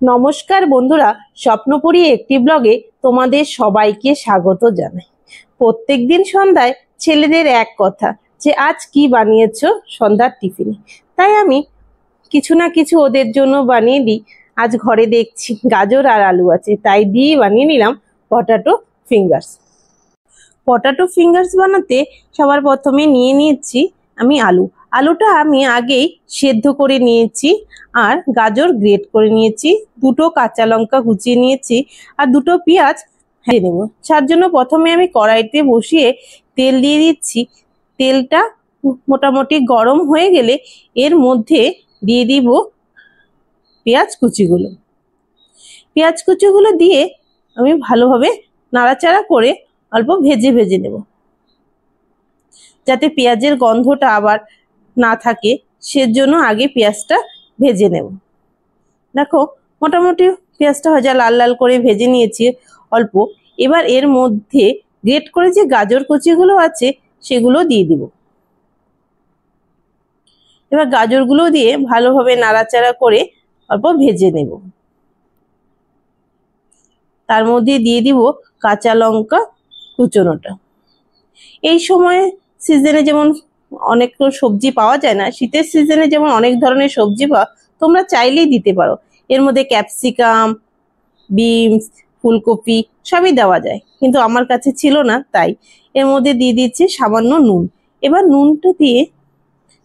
নমস্কার বন্ধুরা, স্বপ্নপুরী একটি ব্লগে তোমাদের সবাইকে স্বাগত জানাই। প্রত্যেকদিন সন্ধ্যায় ছেলেদের এক কথা যে আজ কি বানিয়েছো সন্ধ্যার টিফিনে, তাই আমি কিছু না কিছু ওদের জন্য বানিয়ে দিই। আজ ঘরে দেখছি গাজর আর আলু আছে, তাই দিয়ে বানিয়ে নিলাম পটাটো ফিঙ্গার্স। পটাটো ফিঙ্গার্স বানাতে সবার প্রথমে নিয়ে নিয়েছি আমি আলুটা আমি আগেই সেদ্ধ করে নিয়েছি, আর গাজর গ্রেট করে নিয়েছি, দুটো কাঁচা লঙ্কা কুচিয়ে নিয়েছি, আর দুটো পেঁয়াজ ভেজে নেব। তার জন্য প্রথমে আমি কড়াইতে বসিয়ে তেল দিয়ে দিচ্ছি। তেলটা মোটামুটি গরম হয়ে গেলে এর মধ্যে দিয়ে দিব পেঁয়াজ কুচিগুলো দিয়ে আমি ভালোভাবে নাড়াচাড়া করে অল্প ভেজে ভেজে নেব, যাতে পেঁয়াজের গন্ধটা আবার না থাকে, সেজন্য আগে পেঁয়াজটা ভেজে নেব। দেখো মোটামুটি পেঁয়াজটা ভাজা লাল লাল করে ভেজে নিয়েছি অল্প। এবার এর মধ্যে গ্রেট করে যে গাজর কুচিগুলো আছে সেগুলো দিয়ে দিব। এবার গাজরগুলো দিয়ে ভালোভাবে নাড়াচাড়া করে অল্প ভেজে নেব। তার মধ্যে দিয়ে দিব কাঁচা লঙ্কা কুচোনোটা। এই সময় সিজনে যেমন অনেক সবজি পাওয়া যায় না, শীতের সিজনে যেমন অনেক ধরনের সবজি তোমরা চাইলেই দিতে পারো। এর মধ্যে ক্যাপসিকাম, বিনস, ফুলকপি সবই দেওয়া যায়, কিন্তু আমার কাছে ছিল না, তাই এর মধ্যে দিয়ে দিচ্ছি সামান্য নুন। এবার নুনটা দিয়ে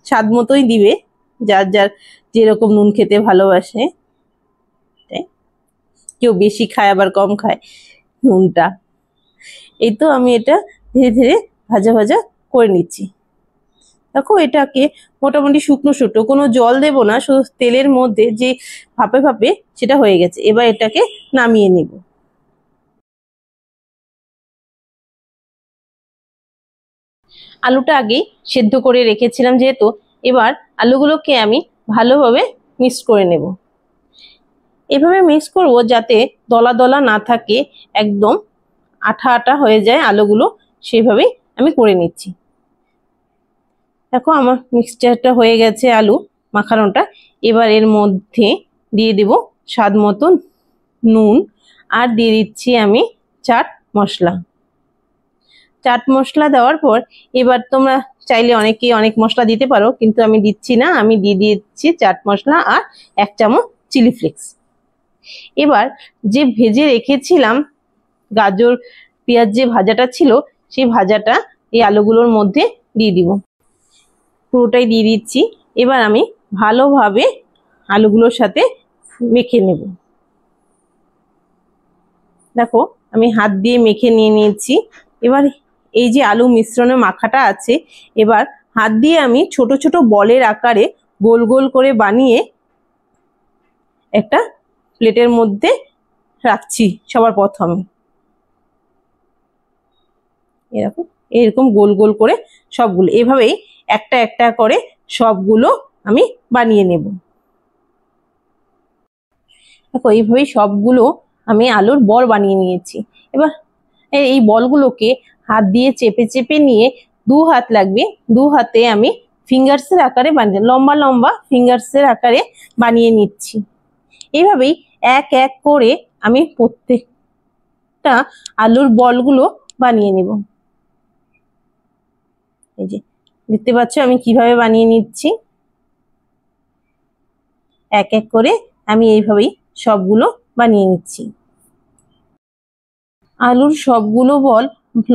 স্বাদ মতোই দিবে, যার যার যেরকম নুন খেতে ভালোবাসে। কেউ বেশি খায় আবার কম খায় নুনটা। এই তো আমি এটা ধীরে ধীরে ভাজা ভাজা করে নিচ্ছি। দেখো এটাকে মোটামুটি শুকনো কোনো জল দেব না, শুধু তেলের মধ্যে যে ভাপে ভাপে সেটা হয়ে গেছে। এবার এটাকে নামিয়ে নিব। আলুটা আগেই সেদ্ধ করে রেখেছিলাম যেহেতু, এবার আলুগুলোকে আমি ভালোভাবে মিক্স করে নেব। এভাবে মিক্স করব যাতে দলা দলা না থাকে, একদম আঠা আঠা হয়ে যায় আলুগুলো, সেভাবেই আমি করে নিচ্ছি। দেখো আমার মিক্সচারটা হয়ে গেছে, আলু মাখানোটা। এবার এর মধ্যে দিয়ে দেব স্বাদ মতো নুন, আর দিয়ে দিচ্ছি আমি চাট মশলা দেওয়ার পর এবার তোমরা চাইলে অনেকেই অনেক মশলা দিতে পারো, কিন্তু আমি দিচ্ছি না। আমি দিয়ে দিচ্ছি চাট মশলা আর 1 চামচ চিলি ফ্লেক্স। এবার যে ভেজে রেখেছিলাম গাজর পেঁয়াজ, যে ভাজাটা ছিল, সেই ভাজাটা এই আলুগুলোর মধ্যে দিয়ে দিব। পুরোটাই দিয়ে দিচ্ছি। এবার আমি ভালোভাবে আলুগুলোর সাথে মেখে নেব। দেখো আমি হাত দিয়ে মেখে নিয়েছি। এবার এই যে আলু মিশ্রণের মাখাটা আছে, এবার হাত দিয়ে আমি ছোট ছোট বলের আকারে গোল গোল করে বানিয়ে একটা প্লেটের মধ্যে রাখছি। সবার প্রথমে এরকম গোল গোল করে সবগুলো এভাবেই একটা একটা করে সবগুলো আমি বানিয়ে নেব। দেখো এইভাবেই সবগুলো আমি আলুর বল বানিয়ে নিয়েছি। এবার এই বলগুলোকে হাত দিয়ে চেপে চেপে নিয়ে 2 হাত লাগবে, 2 হাতে আমি ফিঙ্গার্সের আকারে বানিয়ে লম্বা লম্বা ফিঙ্গার্সের আকারে বানিয়ে নিচ্ছি। এইভাবেই এক এক করে আমি প্রত্যেকটা আলুর বলগুলো বানিয়ে নেব। এই যে দেখতে পাচ্ছ আমি কিভাবে বানিয়ে নিচ্ছি। এক এক করে আমি এইভাবেই সবগুলো বানিয়ে নিচ্ছি। আলুর সবগুলো বল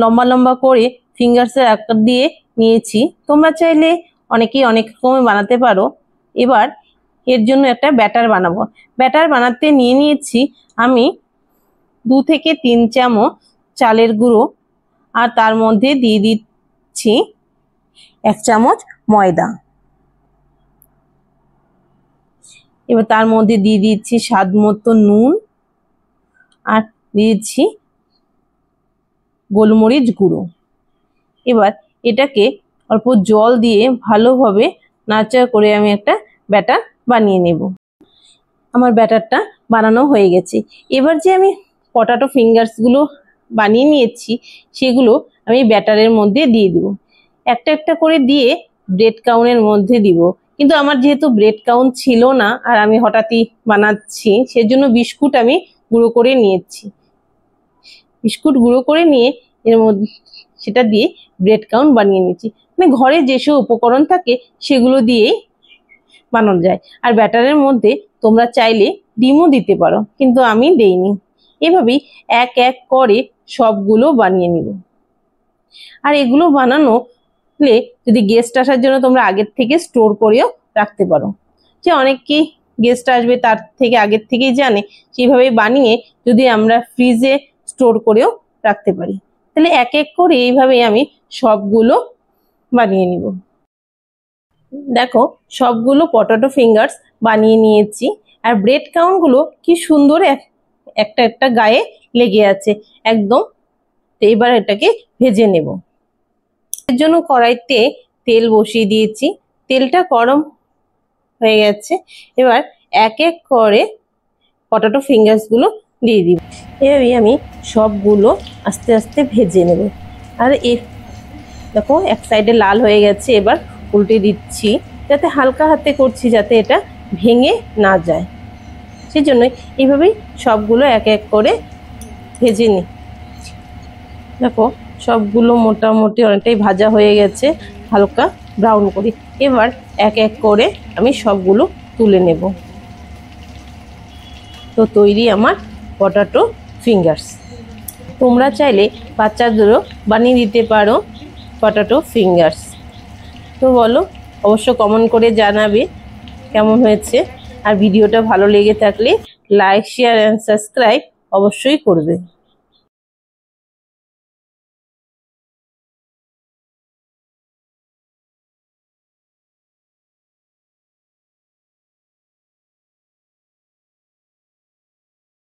লম্বা লম্বা করে ফিঙ্গার্সের আকার দিয়ে নিয়েছি। তোমরা চাইলে অনেকেই অনেক রকমের বানাতে পারো। এবার এর জন্য একটা ব্যাটার বানাবো। ব্যাটার বানাতে নিয়েছি আমি 2 থেকে 3 চামচ চালের গুঁড়ো, আর তার মধ্যে দিয়ে দিচ্ছি 1 চামচ ময়দা। এবার তার মধ্যে দিয়ে দিচ্ছি স্বাদ মতো নুন, আর দিয়ে দিচ্ছি গোলমরিচ গুঁড়ো। এবার এটাকে অল্প জল দিয়ে ভালোভাবে নাড়াচাড়া করে আমি একটা ব্যাটার বানিয়ে নেব। আমার ব্যাটারটা বানানো হয়ে গেছে। এবার যে আমি পটাটো ফিঙ্গার্সগুলো বানিয়ে নিয়েছি সেগুলো আমি ব্যাটারের মধ্যে দিয়ে দিব। একটা একটা করে দিয়ে ব্রেড ক্রাম্বের মধ্যে দিব, কিন্তু আমার যেহেতু ব্রেড কাউন্ট ছিল না আর আমি হঠাৎই বানাচ্ছি, সেজন্য বিস্কুট আমি গুঁড়ো করে নিয়েছি। বিস্কুট গুঁড়ো করে নিয়ে এর মধ্যে সেটা দিয়ে ব্রেড কাউন্ট বানিয়ে নিয়েছি। মানে ঘরে যেসব উপকরণ থাকে সেগুলো দিয়েই বানানো যায়। আর ব্যাটারের মধ্যে তোমরা চাইলে ডিমও দিতে পারো, কিন্তু আমি দেইনি। এভাবেই এক এক করে সবগুলো বানিয়ে নিব। আর এগুলো বানানো হলে যদি গেস্ট আসার জন্য তোমরা আগের থেকে স্টোর করেও রাখতে পারো। যে অনেকেই গেস্ট আসবে তার থেকে আগের থেকেই জানে, সেইভাবে বানিয়ে যদি আমরা ফ্রিজে স্টোর করেও রাখতে পারি, তাহলে এক এক করে এইভাবে আমি সবগুলো বানিয়ে নিব। দেখো সবগুলো পটেটো ফিঙ্গার্স বানিয়ে নিয়েছি। আর ব্রেড কাউন্টগুলো কি সুন্দর একটা একটা গায়ে লেগে আছে একদম। এবার এটাকে ভেজে নেব। এর জন্য কড়াইতে তেল বসিয়ে দিয়েছি, তেলটা গরম হয়ে গেছে। এবার এক এক করে পটেটো ফিঙ্গার্সগুলো দিয়ে দিব। এভাবেই আমি সবগুলো আস্তে আস্তে ভেজে নেব। আর দেখো এক সাইডে লাল হয়ে গেছে, এবার উল্টে দিচ্ছি, যাতে হালকা হাতে করছি যাতে এটা ভেঙে না যায়। সেজন্য এইভাবেই সবগুলো এক এক করে ভেজে নিই। দেখো সবগুলো মোটামুটি অনেকটাই ভাজা হয়ে গেছে, হালকা ব্রাউন করি। এবার এক এক করে আমি সবগুলো তুলে নেব। তো তৈরি আমার পটেটো ফিঙ্গার্স। তোমরা চাইলে বাচ্চাদেরও বানিয়ে দিতে পারো পটেটো ফিঙ্গার্স। তো বলো, অবশ্য কমেন্ট করে জানাবে কেমন হয়েছে। আর ভিডিওটা ভালো লেগে থাকলে লাইক, শেয়ার অ্যান্ড সাবস্ক্রাইব অবশ্যই করবে।